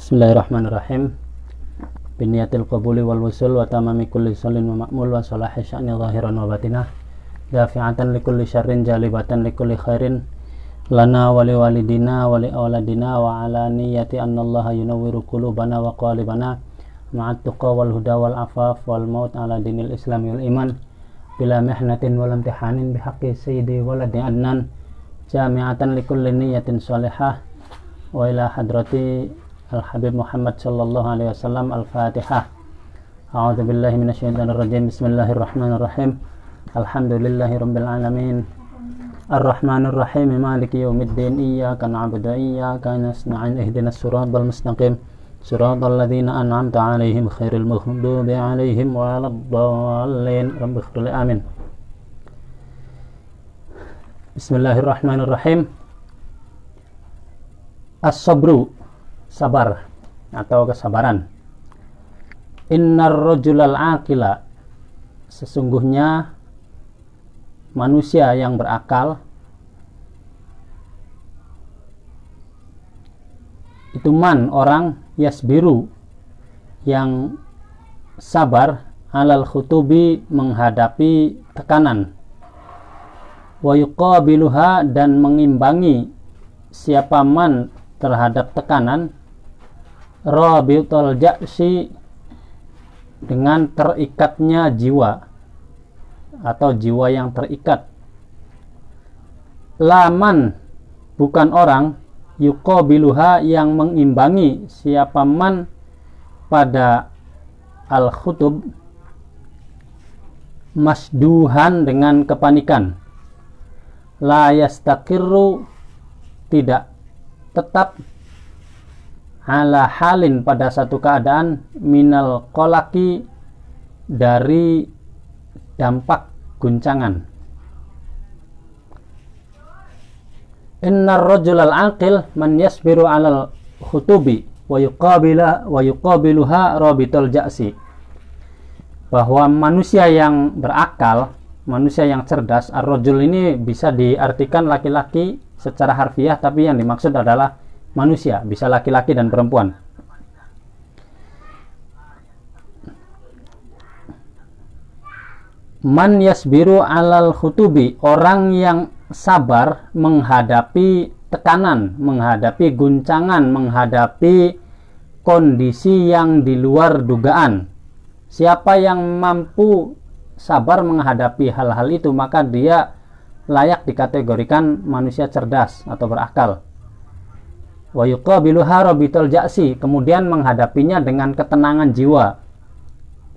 Bismillahirrahmanirrahim. Biniyatil qabuli wal wusul wa tamami kulli salin wa ma'mul wa salahi sya'ni zahiran wa batinah dafi'atan li kulli syarrin jalibatan li kulli khairin lana wa li walidina wa li awladina wa ala niyyati anna allaha yunawwiru qulubana wa qalibana ma'at tuqa wal huda wal afaf wal maut ala dinil islam wal iman bila mihnatin wal imtihanin bihaqqi sayyidi waladi adnan jami'atan li kulli niyyatin salihah wa ila hadrati Al-Habib Muhammad sallallahu alaihi wasallam. Al-Fatihah. A'udzu billahi minasyaitonir rajim. Bismillahirrahmanirrahim. Alhamdulillahi rabbil alamin. Ar-Rahmanir Rahim. Maliki yaumiddin. Iyyaka na'budu wa iyyaka nasta'in. Ihdinas siratal mustaqim. Siratal ladzina an'amta 'alaihim ghairil maghdubi 'alaihim waladdallin. Rabbi ighfirli. Amin. Bismillahirrahmanirrahim. As-sabru, sabar atau kesabaran. Innar rajulal aqila, sesungguhnya manusia yang berakal itu orang yasbiru yang sabar alal khutubi menghadapi tekanan wa yuqabiluha dan mengimbangi siapa man terhadap tekanan rabitul ja'si dengan terikatnya jiwa atau jiwa yang terikat. Laman bukan orang yuqabiluha yang mengimbangi siapa man pada al-khutub masduhan dengan kepanikan. La yastaqirru tidak tetap ala halin pada satu keadaan minal kolaki dari dampak guncangan. Innar rajulal aqil man yasbiru alal khutubi wa yuqabiluha rabitul ja'si, bahwa manusia yang berakal, manusia yang cerdas, ar-rajul ini bisa diartikan laki-laki secara harfiah, tapi yang dimaksud adalah manusia, bisa laki-laki dan perempuan. Man yasbiru alal khutubi, orang yang sabar menghadapi tekanan, menghadapi guncangan, menghadapi kondisi yang di luar dugaan. Siapa yang mampu sabar menghadapi hal-hal itu, maka dia layak dikategorikan manusia cerdas atau berakal. Wa yuqabiluha rabitul ja'si, kemudian menghadapinya dengan ketenangan jiwa,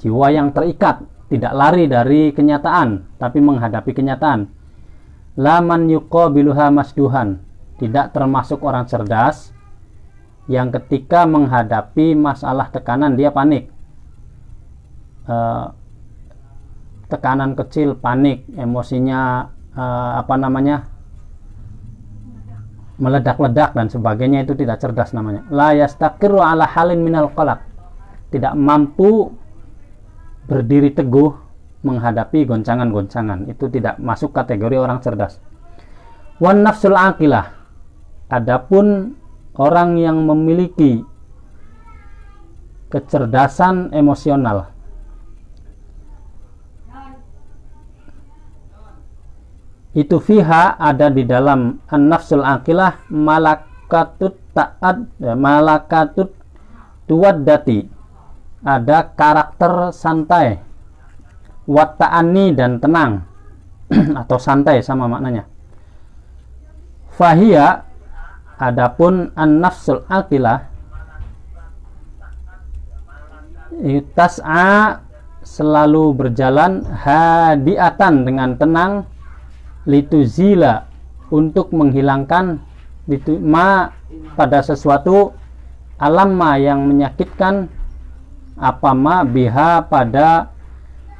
jiwa yang terikat, tidak lari dari kenyataan tapi menghadapi kenyataan. La man yuqabiluha masduhan, tidak termasuk orang cerdas yang ketika menghadapi masalah tekanan dia panik, tekanan kecil panik, emosinya meledak-ledak dan sebagainya, itu tidak cerdas namanya. La yastaqiru ala halin minal qalaq, tidak mampu berdiri teguh menghadapi goncangan-goncangan, itu tidak masuk kategori orang cerdas. Wan nafsul aqilah, adapun orang yang memiliki kecerdasan emosional, itu fiha ada di dalam an-nafsul aqilah malakatut ta'ad, malakatut tuwaddati, ada karakter santai, watta'ani dan tenang atau santai sama maknanya. Fahia, adapun an-nafsul aqilah tas'a, selalu berjalan, hadiatan dengan tenang, lituzila, untuk menghilangkan pada sesuatu, alamma yang menyakitkan, apa ma biha pada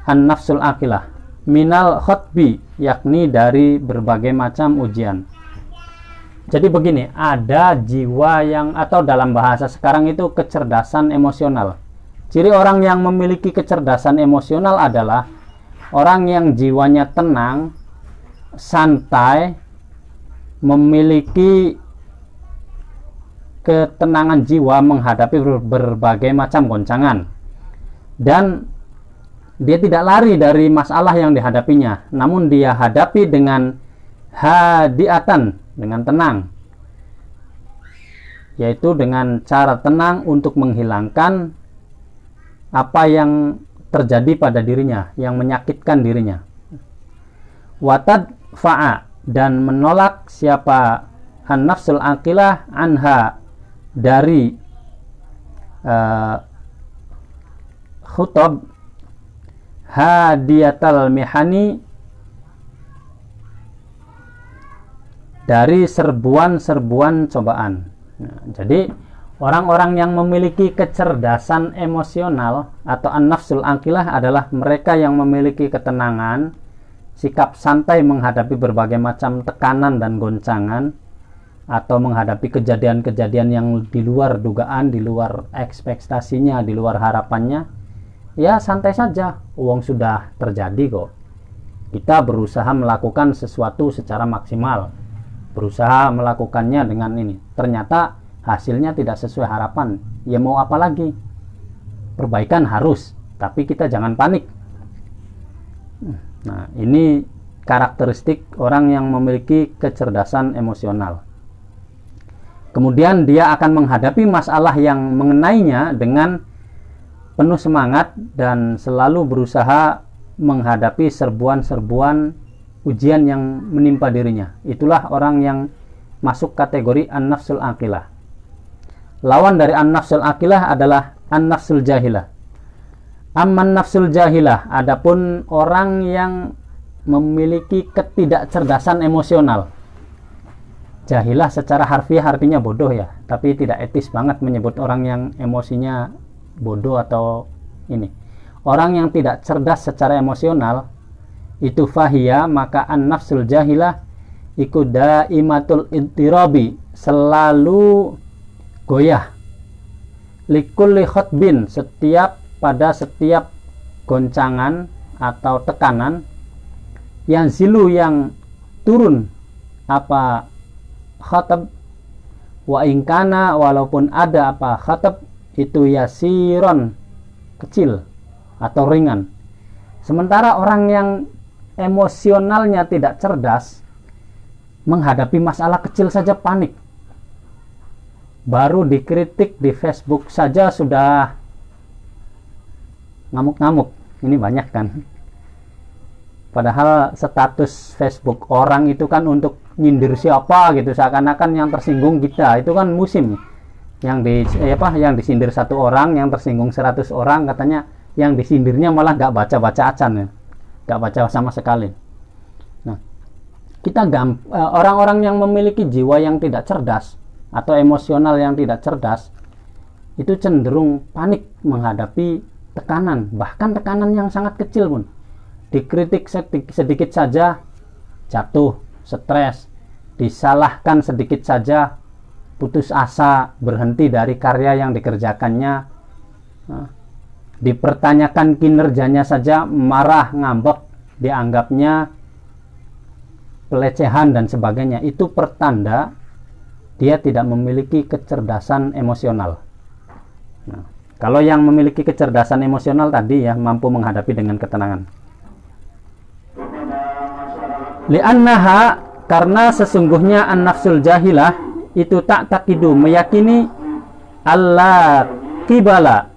an-nafsul aqilah, minal khutbi, yakni dari berbagai macam ujian. Jadi begini, ada jiwa yang, atau dalam bahasa sekarang itu kecerdasan emosional. Ciri orang yang memiliki kecerdasan emosional adalah orang yang jiwanya tenang, santai, memiliki ketenangan jiwa menghadapi berbagai macam goncangan, dan dia tidak lari dari masalah yang dihadapinya, namun dia hadapi dengan hadiatan, dengan tenang, yaitu dengan cara tenang untuk menghilangkan apa yang terjadi pada dirinya, yang menyakitkan dirinya. Watad fa'a, dan menolak siapa an-nafsul aqilah anha, dari khutab hadiyatal mihani, dari serbuan-serbuan cobaan. Nah, jadi orang-orang yang memiliki kecerdasan emosional atau an-nafsul aqilah adalah mereka yang memiliki ketenangan, sikap santai menghadapi berbagai macam tekanan dan goncangan, atau menghadapi kejadian-kejadian yang di luar dugaan, di luar ekspektasinya, di luar harapannya. Ya santai saja, uang sudah terjadi kok. Kita berusaha melakukan sesuatu secara maksimal, berusaha melakukannya dengan ini. Ternyata hasilnya tidak sesuai harapan. Ya mau apa lagi? Perbaikan harus, tapi kita jangan panik. Nah, ini karakteristik orang yang memiliki kecerdasan emosional. Kemudian dia akan menghadapi masalah yang mengenainya dengan penuh semangat dan selalu berusaha menghadapi serbuan-serbuan ujian yang menimpa dirinya. Itulah orang yang masuk kategori an-nafsul aqilah. Lawan dari an-nafsul aqilah adalah an-nafsul jahilah. Amman nafsul jahilah, adapun orang yang memiliki ketidakcerdasan emosional. Jahilah secara harfiah artinya bodoh ya, tapi tidak etis banget menyebut orang yang emosinya bodoh atau ini. Orang yang tidak cerdas secara emosional itu fahiyah, maka an-nafsul jahilah iku daimatul intirabi, selalu goyah, likulli khotbin, pada setiap goncangan atau tekanan, yang zilu, yang turun apa khatab, wa ingkana, walaupun ada apa khatab itu yasiron, kecil atau ringan. Sementara orang yang emosionalnya tidak cerdas menghadapi masalah kecil saja panik. Baru dikritik di Facebook saja sudah ngamuk-ngamuk. Ini banyak kan. Padahal status Facebook orang itu kan untuk nyindir siapa gitu, seakan-akan yang tersinggung kita. Itu kan musim. Yang disindir satu orang, yang tersinggung 100 orang, katanya yang disindirnya malah gak baca-baca acan ya. Gak baca sama sekali. Nah, orang-orang yang memiliki jiwa yang tidak cerdas atau emosional yang tidak cerdas itu cenderung panik menghadapi tekanan, bahkan tekanan yang sangat kecil pun. Dikritik sedikit saja jatuh, stres, disalahkan sedikit saja putus asa, berhenti dari karya yang dikerjakannya, dipertanyakan kinerjanya saja marah, ngambek, dianggapnya pelecehan dan sebagainya. Itu pertanda dia tidak memiliki kecerdasan emosional. Nah, kalau yang memiliki kecerdasan emosional tadi ya mampu menghadapi dengan ketenangan. Li'annaha, karena sesungguhnya an-nafsul jahilah itu tak takidu, meyakini Allah kibala,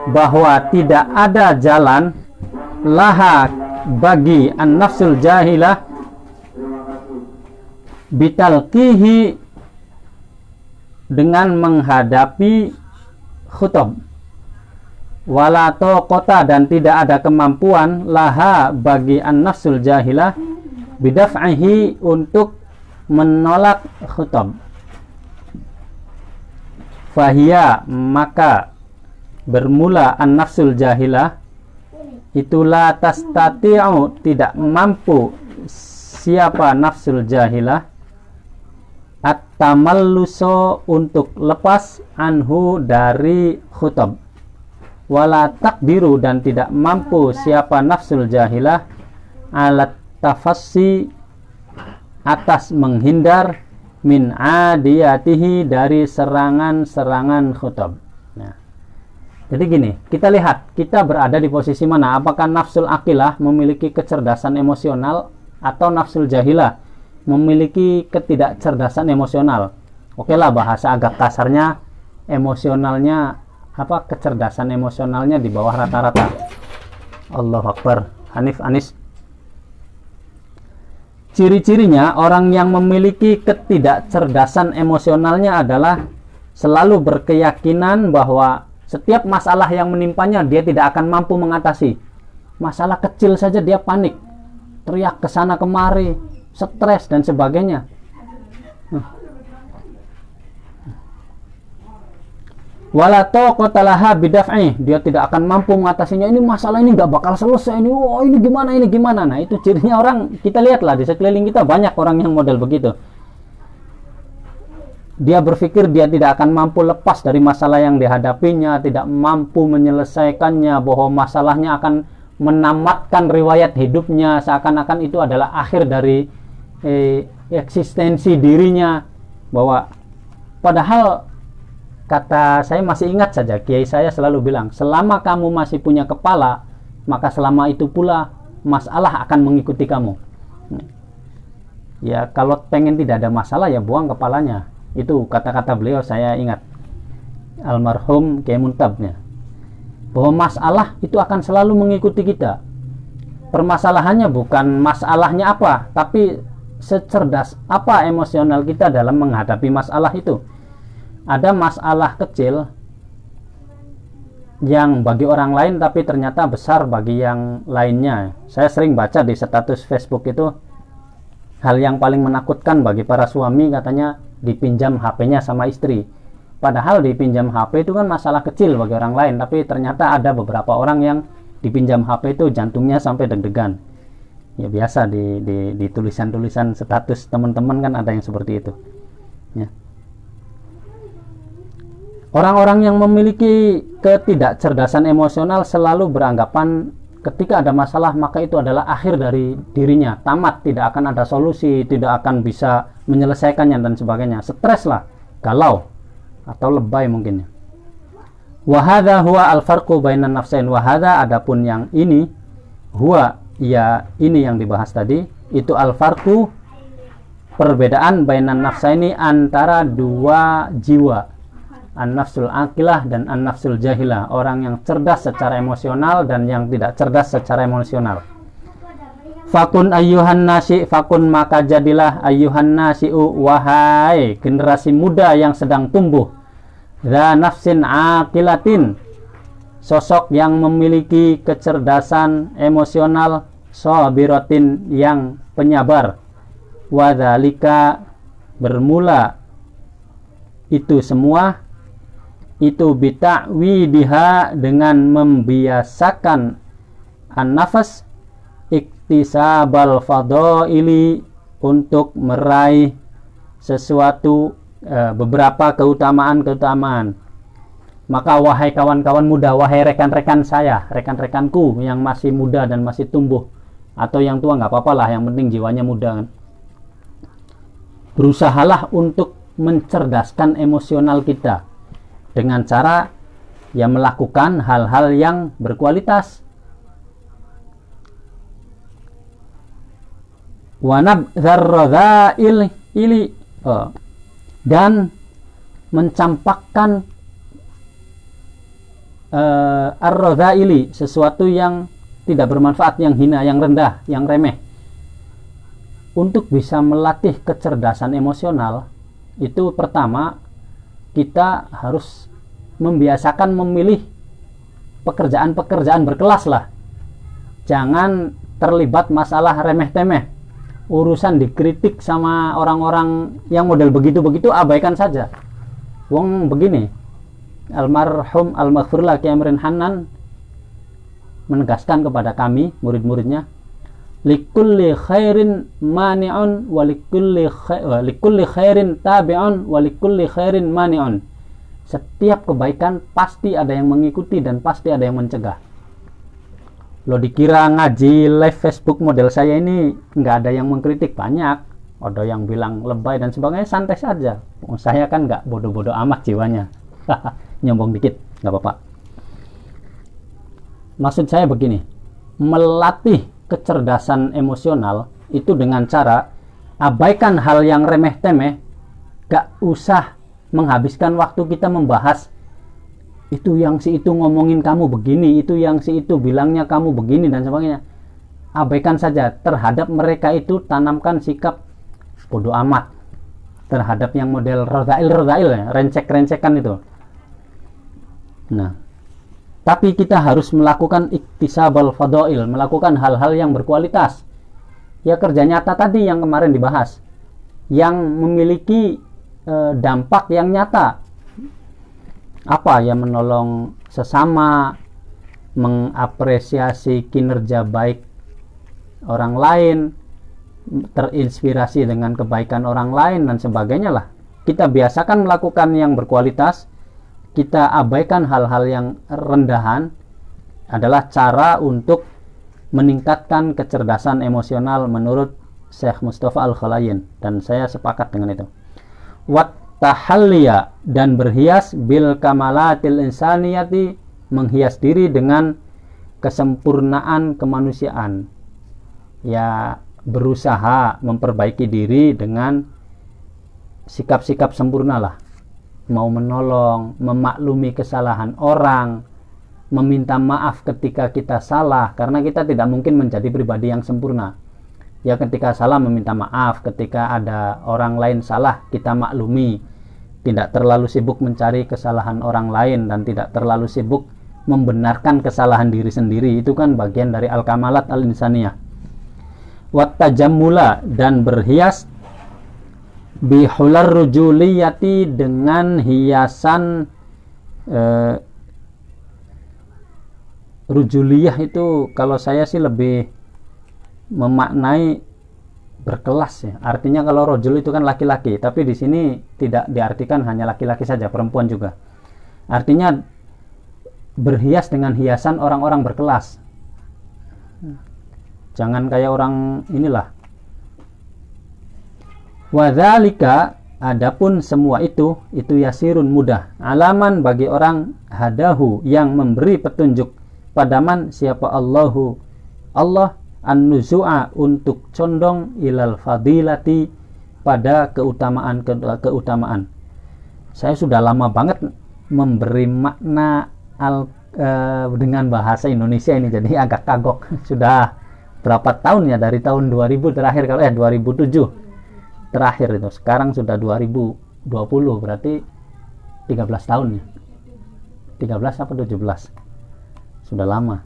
bahwa tidak ada jalan laha bagi an-nafsul jahilah bitalqihi, dengan menghadapi khutab, wala taqata, dan tidak ada kemampuan laha bagi an-nafsul jahilah bidaf'ihi, untuk menolak khutab. Fahiyya, maka bermula an-nafsul jahilah itulah tastati'u, tidak mampu siapa nafsul jahilah at-tamalluso, untuk lepas anhu, dari khutab, wala takdiru, dan tidak mampu siapa nafsul jahilah alat tafassi, atas menghindar min adiyatihi, dari serangan-serangan khutab. Nah, jadi gini, kita lihat kita berada di posisi mana, apakah nafsul aqilah memiliki kecerdasan emosional atau nafsul jahilah memiliki ketidakcerdasan emosional. Oke lah, bahasa agak kasarnya, emosionalnya kecerdasan emosionalnya di bawah rata-rata. Allahu Akbar. Hanif Anis. Ciri-cirinya orang yang memiliki ketidakcerdasan emosionalnya adalah selalu berkeyakinan bahwa setiap masalah yang menimpanya dia tidak akan mampu mengatasi. Masalah kecil saja dia panik, teriak ke sana kemari, stres dan sebagainya. Wala taqata laha bidaf'i, dia tidak akan mampu mengatasinya. Ini masalah ini nggak bakal selesai ini. Oh, ini gimana? Nah, itu cirinya orang, kita lihatlah di sekeliling kita banyak orang yang model begitu. Dia berpikir dia tidak akan mampu lepas dari masalah yang dihadapinya, tidak mampu menyelesaikannya, bahwa masalahnya akan menamatkan riwayat hidupnya, seakan-akan itu adalah akhir dari eksistensi dirinya. Bahwa padahal kata saya masih ingat saja, kiai saya selalu bilang, selama kamu masih punya kepala, maka selama itu pula masalah akan mengikuti kamu. Ya, kalau pengen tidak ada masalah ya buang kepalanya. Itu kata-kata beliau, saya ingat, almarhum Kiai Muntabnya, bahwa masalah itu akan selalu mengikuti kita. Permasalahannya bukan masalahnya apa, tapi secerdas apa emosional kita dalam menghadapi masalah itu. Ada masalah kecil yang bagi orang lain tapi ternyata besar bagi yang lainnya. Saya sering baca di status Facebook itu, hal yang paling menakutkan bagi para suami katanya dipinjam HP-nya sama istri. Padahal dipinjam HP itu kan masalah kecil bagi orang lain, tapi ternyata ada beberapa orang yang dipinjam HP itu jantungnya sampai deg-degan. Ya biasa di tulisan-tulisan status teman-teman kan ada yang seperti itu. Ya. Orang-orang yang memiliki ketidakcerdasan emosional selalu beranggapan ketika ada masalah maka itu adalah akhir dari dirinya, tamat, tidak akan ada solusi, tidak akan bisa menyelesaikannya dan sebagainya. Stres lah, galau atau lebay mungkin. Wa hadza huwa al-farqu bainan nafsain. Wa hadza, adapun yang ini, huwa, ya ini yang dibahas tadi, itu al-farqu, perbedaan bainan nafsaini, antara dua jiwa, an-nafsul aqilah dan an-nafsul jahilah, orang yang cerdas secara emosional dan yang tidak cerdas secara emosional. Fakun ayyuhan nasi, fakun maka jadilah ayyuhan nasi'u, wahai generasi muda yang sedang tumbuh, dza nafsin aqilatin, sosok yang memiliki kecerdasan emosional, sabiratin, yang penyabar, wadzalika, bermula itu semua, itu bita'widiha, dengan membiasakan an-nafas, iktisabal fadaili, untuk meraih sesuatu, beberapa keutamaan-keutamaan. Maka wahai kawan-kawan muda, wahai rekan-rekan saya, rekan-rekanku yang masih muda dan masih tumbuh, atau yang tua nggak apa-apa lah, yang penting jiwanya muda kan. Berusahalah untuk mencerdaskan emosional kita dengan cara ya melakukan hal-hal yang berkualitas. Wa nabdzarradzail ili, dan mencampakkan ar-radzaili, sesuatu yang tidak bermanfaat, yang hina, yang rendah, yang remeh. Untuk bisa melatih kecerdasan emosional itu pertama kita harus membiasakan memilih pekerjaan-pekerjaan berkelas lah. Jangan terlibat masalah remeh-temeh. Urusan dikritik sama orang-orang yang model begitu-begitu, abaikan saja. Wong begini, almarhum al-maghfurlah Kiai Amrin Hanan menegaskan kepada kami murid-muridnya, likulli khairin mani'un wa likulli khairin tabi'un wa likulli khairin mani'un. Setiap kebaikan pasti ada yang mengikuti dan pasti ada yang mencegah. Lo dikira ngaji live Facebook model saya ini nggak ada yang mengkritik? Banyak ada yang bilang lebay dan sebagainya, santai saja. Saya kan nggak bodoh-bodoh amat jiwanya. Nyombong dikit, nggak apa-apa. Maksud saya begini, melatih kecerdasan emosional itu dengan cara abaikan hal yang remeh-temeh, gak usah menghabiskan waktu kita membahas itu yang si itu ngomongin kamu begini, itu yang si itu bilangnya kamu begini dan sebagainya. Abaikan saja. Terhadap mereka itu tanamkan sikap bodoh amat. Terhadap yang model rodail ya, rencek-rencekan itu. Nah, tapi kita harus melakukan iktisabal fadail, melakukan hal-hal yang berkualitas. Ya, kerja nyata tadi yang kemarin dibahas, yang memiliki dampak yang nyata. Apa ya, menolong sesama, mengapresiasi kinerja baik orang lain, terinspirasi dengan kebaikan orang lain dan sebagainya lah. Kita biasakan melakukan yang berkualitas, kita abaikan hal-hal yang rendahan, adalah cara untuk meningkatkan kecerdasan emosional menurut Syekh Mustafa Al-Khalayin, dan saya sepakat dengan itu. Wat tahalliya, dan berhias bil kamalatil insaniyati, menghias diri dengan kesempurnaan kemanusiaan. Ya, berusaha memperbaiki diri dengan sikap-sikap sempurna lah. Mau menolong, memaklumi kesalahan orang, meminta maaf ketika kita salah, karena kita tidak mungkin menjadi pribadi yang sempurna. Ya, ketika salah meminta maaf, ketika ada orang lain salah kita maklumi, tidak terlalu sibuk mencari kesalahan orang lain dan tidak terlalu sibuk membenarkan kesalahan diri sendiri. Itu kan bagian dari al-kamalat al-insaniyah. Wat tajammula, dan berhias bihular rujuliyati, dengan hiasan rujuliyah itu kalau saya sih lebih memaknai berkelas ya. Artinya kalau rojul itu kan laki-laki, tapi di sini tidak diartikan hanya laki-laki saja, perempuan juga. Artinya berhias dengan hiasan orang-orang berkelas. Jangan kayak orang inilah. Wadzalika, adapun semua itu yasirun, mudah, alaman bagi orang hadahu, yang memberi petunjuk padaman siapa Allah an-nuzu'a, untuk condong ilal fadilati, pada keutamaan. Saya sudah lama banget memberi makna dengan bahasa Indonesia ini, jadi agak kagok. Sudah berapa tahun ya, dari tahun 2000 terakhir, kalau 2007 terakhir itu, sekarang sudah 2020, berarti 13 tahun ya, 13 apa 17, sudah lama.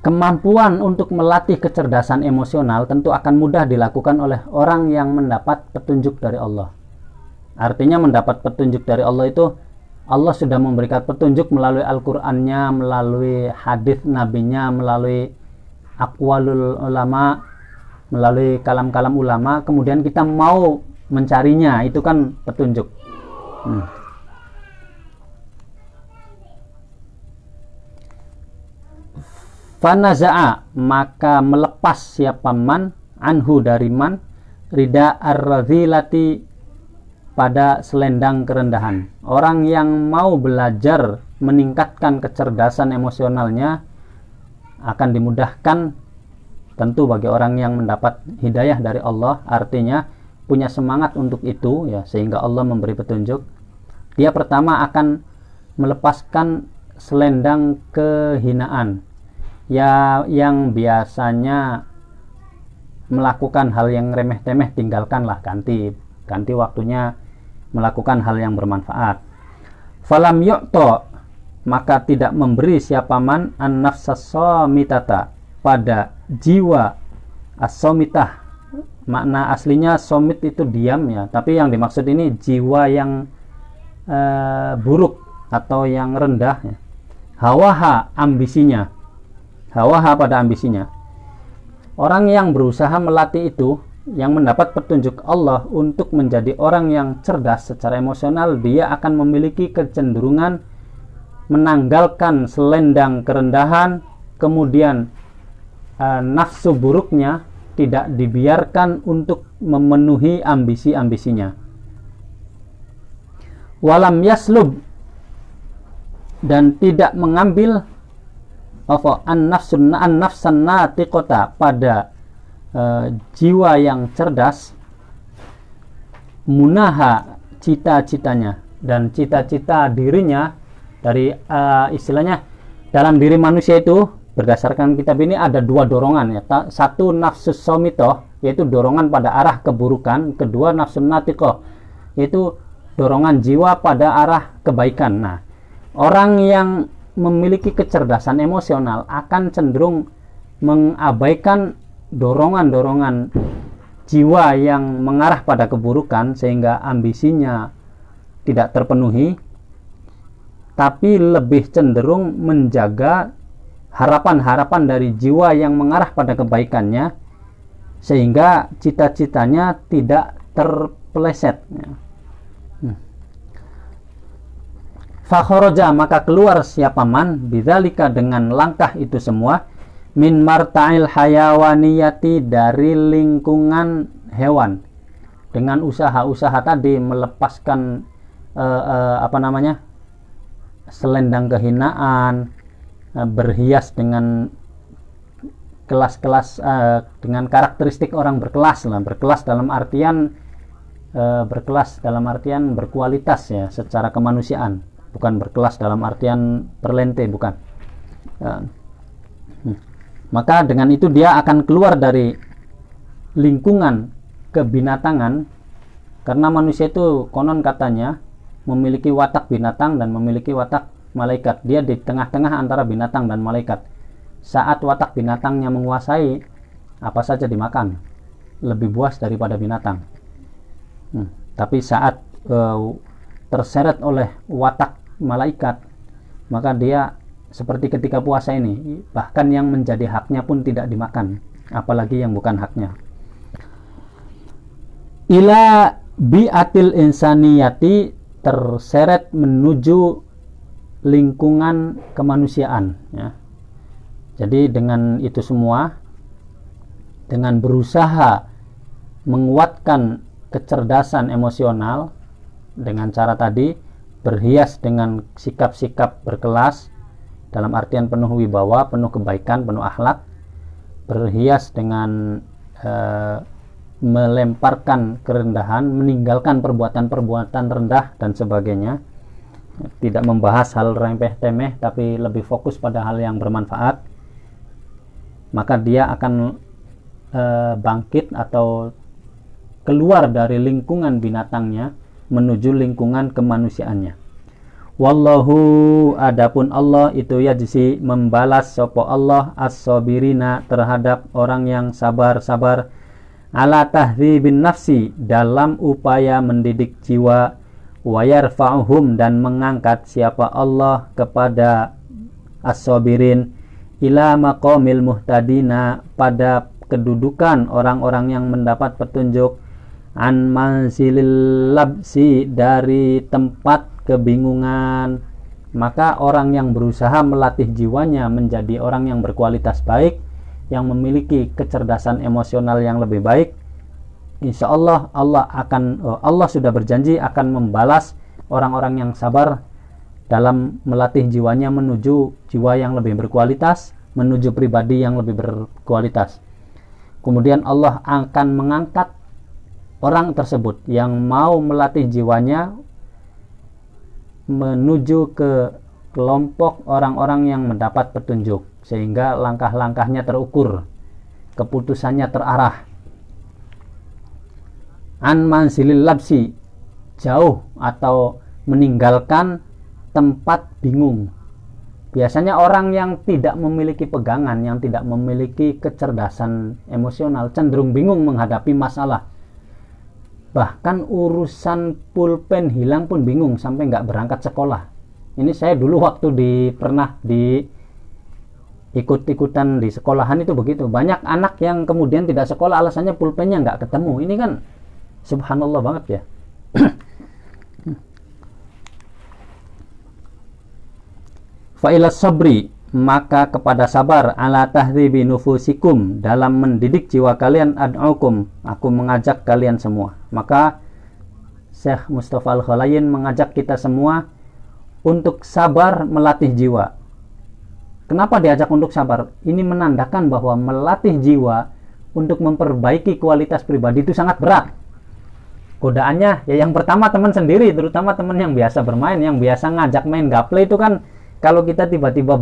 Kemampuan untuk melatih kecerdasan emosional tentu akan mudah dilakukan oleh orang yang mendapat petunjuk dari Allah. Artinya mendapat petunjuk dari Allah itu, Allah sudah memberikan petunjuk melalui Al-Qur'annya, melalui hadis nabinya, melalui aqwalul ulama, melalui kalam-kalam ulama, kemudian kita mau mencarinya, itu kan petunjuk. Fanaza'a, maka melepas siapa man, anhu dari man, rida ar-radhilati, pada selendang kerendahan. Orang yang mau belajar meningkatkan kecerdasan emosionalnya akan dimudahkan tentu bagi orang yang mendapat hidayah dari Allah, artinya punya semangat untuk itu ya, sehingga Allah memberi petunjuk. Dia pertama akan melepaskan selendang kehinaan. Ya, yang biasanya melakukan hal yang remeh-temeh, tinggalkanlah, ganti waktunya melakukan hal yang bermanfaat. Falam yu'to, maka tidak memberi siapa man an-nafsas somitata, pada jiwa as-somitah. Makna aslinya somit itu diam ya, tapi yang dimaksud ini jiwa yang buruk atau yang rendah ya. Hawaha, ambisinya, hawaha, pada ambisinya. Orang yang berusaha melatih itu, yang mendapat petunjuk Allah untuk menjadi orang yang cerdas secara emosional, dia akan memiliki kecenderungan menanggalkan selendang kerendahan, kemudian nafsu buruknya tidak dibiarkan untuk memenuhi ambisi-ambisinya. Walam yaslub, dan tidak mengambil an-nafsan natiqata, pada jiwa yang cerdas, munaha, cita-citanya dan cita-cita dirinya. Dari istilahnya dalam diri manusia itu berdasarkan kitab ini ada dua dorongan ya. Satu nafsus somitoh, yaitu dorongan pada arah keburukan. Kedua nafsun natiqoh, yaitu dorongan jiwa pada arah kebaikan. Nah, orang yang memiliki kecerdasan emosional akan cenderung mengabaikan dorongan-dorongan jiwa yang mengarah pada keburukan sehingga ambisinya tidak terpenuhi, tapi lebih cenderung menjaga harapan-harapan dari jiwa yang mengarah pada kebaikannya sehingga cita-citanya tidak terpeleset. Fakhoroja, maka keluar siapa man bidzalika, dengan langkah itu semua, min marta'il hayawaniyati, dari lingkungan hewan, dengan usaha-usaha tadi melepaskan selendang kehinaan, berhias dengan kelas-kelas, dengan karakteristik orang berkelas lah. Berkelas dalam artian berkualitas ya, secara kemanusiaan, bukan berkelas dalam artian perlente, bukan. Maka dengan itu dia akan keluar dari lingkungan kebinatangan, karena manusia itu konon katanya memiliki watak binatang dan memiliki watak malaikat. Dia di tengah-tengah antara binatang dan malaikat. Saat watak binatangnya menguasai, apa saja dimakan, lebih buas daripada binatang. Tapi saat terseret oleh watak malaikat, maka dia seperti ketika puasa ini, bahkan yang menjadi haknya pun tidak dimakan, apalagi yang bukan haknya. Ila bi'atil insaniyati, terseret menuju lingkungan kemanusiaan ya. Jadi dengan itu semua, dengan berusaha menguatkan kecerdasan emosional dengan cara tadi, berhias dengan sikap-sikap berkelas dalam artian penuh wibawa, penuh kebaikan, penuh akhlak, berhias dengan melemparkan kerendahan, meninggalkan perbuatan-perbuatan rendah dan sebagainya, tidak membahas hal remeh temeh tapi lebih fokus pada hal yang bermanfaat, maka dia akan bangkit atau keluar dari lingkungan binatangnya menuju lingkungan kemanusiaannya. Wallahu, adapun Allah itu yajzi, membalas sapa Allah as-sabirina, terhadap orang yang sabar-sabar, ala tahdzibin nafsi, dalam upaya mendidik jiwa, wa yarfa'uhum, dan mengangkat siapa Allah kepada as-sabirin, ila maqamil muhtadina, pada kedudukan orang-orang yang mendapat petunjuk, an manzilil labsi, dari tempat kebingungan. Maka orang yang berusaha melatih jiwanya menjadi orang yang berkualitas baik, yang memiliki kecerdasan emosional yang lebih baik, insya Allah Allah sudah berjanji akan membalas orang-orang yang sabar dalam melatih jiwanya menuju jiwa yang lebih berkualitas, menuju pribadi yang lebih berkualitas. Kemudian Allah akan mengangkat orang tersebut yang mau melatih jiwanya menuju ke kelompok orang-orang yang mendapat petunjuk, sehingga langkah-langkahnya terukur, keputusannya terarah. An manzilil labsi, jauh atau meninggalkan tempat bingung. Biasanya orang yang tidak memiliki pegangan, yang tidak memiliki kecerdasan emosional, cenderung bingung menghadapi masalah. Bahkan urusan pulpen hilang pun bingung, sampai nggak berangkat sekolah. Ini saya dulu waktu pernah ikut-ikutan di sekolahan itu begitu. Banyak anak yang kemudian tidak sekolah alasannya pulpennya nggak ketemu. Ini kan subhanallah banget ya. Fa'ilas sabri, maka kepada sabar ala tahdzibi nufusikum, dalam mendidik jiwa kalian, ad'ukum, aku mengajak kalian semua. Maka Syekh Mustafa Al-Khalayin mengajak kita semua untuk sabar melatih jiwa. Kenapa diajak untuk sabar? Ini menandakan bahwa melatih jiwa untuk memperbaiki kualitas pribadi itu sangat berat. Godaannya ya yang pertama teman sendiri, terutama teman yang biasa bermain, yang biasa ngajak main gaple itu kan, kalau kita tiba-tiba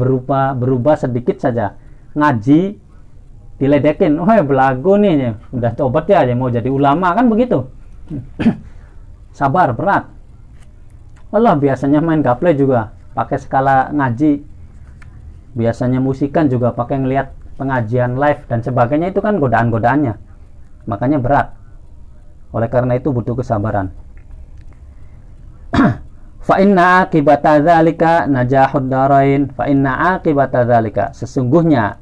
berubah sedikit saja, ngaji diledekin, oh ya belagu nih, udah tobat ya mau jadi ulama, kan begitu. Sabar, berat. Allah biasanya main gaple juga pakai skala ngaji, biasanya musikan juga pakai ngelihat pengajian live dan sebagainya, itu kan godaan-godaannya, makanya berat. Oleh karena itu butuh kesabaran. Fa inna akibata dzalika najahud darain. Fa inna akibata dzalika, sesungguhnya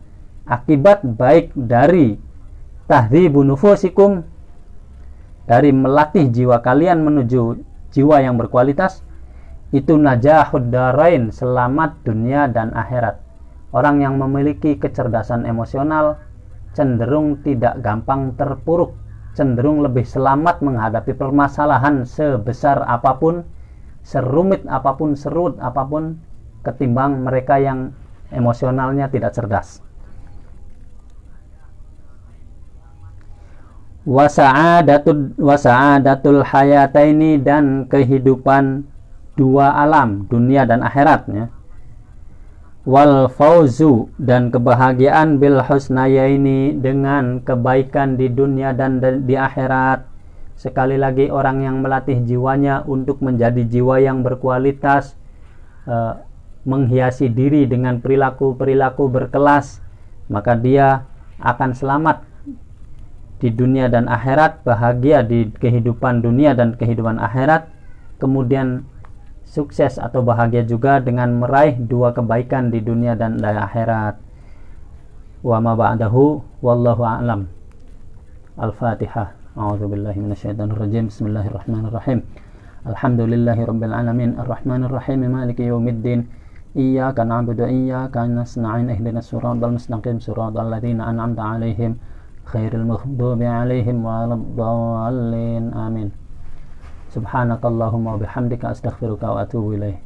akibat baik dari tahdzibun nufusikum, dari melatih jiwa kalian menuju jiwa yang berkualitas, itu najahud darain, selamat dunia dan akhirat. Orang yang memiliki kecerdasan emosional cenderung tidak gampang terpuruk, cenderung lebih selamat menghadapi permasalahan sebesar apapun, serumit apapun, serut apapun, ketimbang mereka yang emosionalnya tidak cerdas. Wasa'adatul hayataini, dan kehidupan dua alam, dunia dan akhiratnya. Wal fauzu, dan kebahagiaan bil husnayaini, dengan kebaikan di dunia dan di akhirat. Sekali lagi, orang yang melatih jiwanya untuk menjadi jiwa yang berkualitas, menghiasi diri dengan perilaku-perilaku berkelas, maka dia akan selamat di dunia dan akhirat, bahagia di kehidupan dunia dan kehidupan akhirat, kemudian sukses atau bahagia juga dengan meraih dua kebaikan di dunia dan di akhirat. Wa ma ba'dahu wallahu a'lam. Al-Fatihah. A'udzubillahi minasyaitonir rajim. Bismillahirrahmanirrahim. Alhamdulillahirabbil alamin, arrahmanir rahim, maliki yaumiddin. Iyyaka na'budu wa iyyaka nasta'in. Ihdinas siratal mustaqim, siratal ladzina an'amta 'alaihim khairil maghdubi 'alaihim waladdallin. Amin. Subhanakallahumma wa bihamdika astaghfiruka wa atubu ilaik.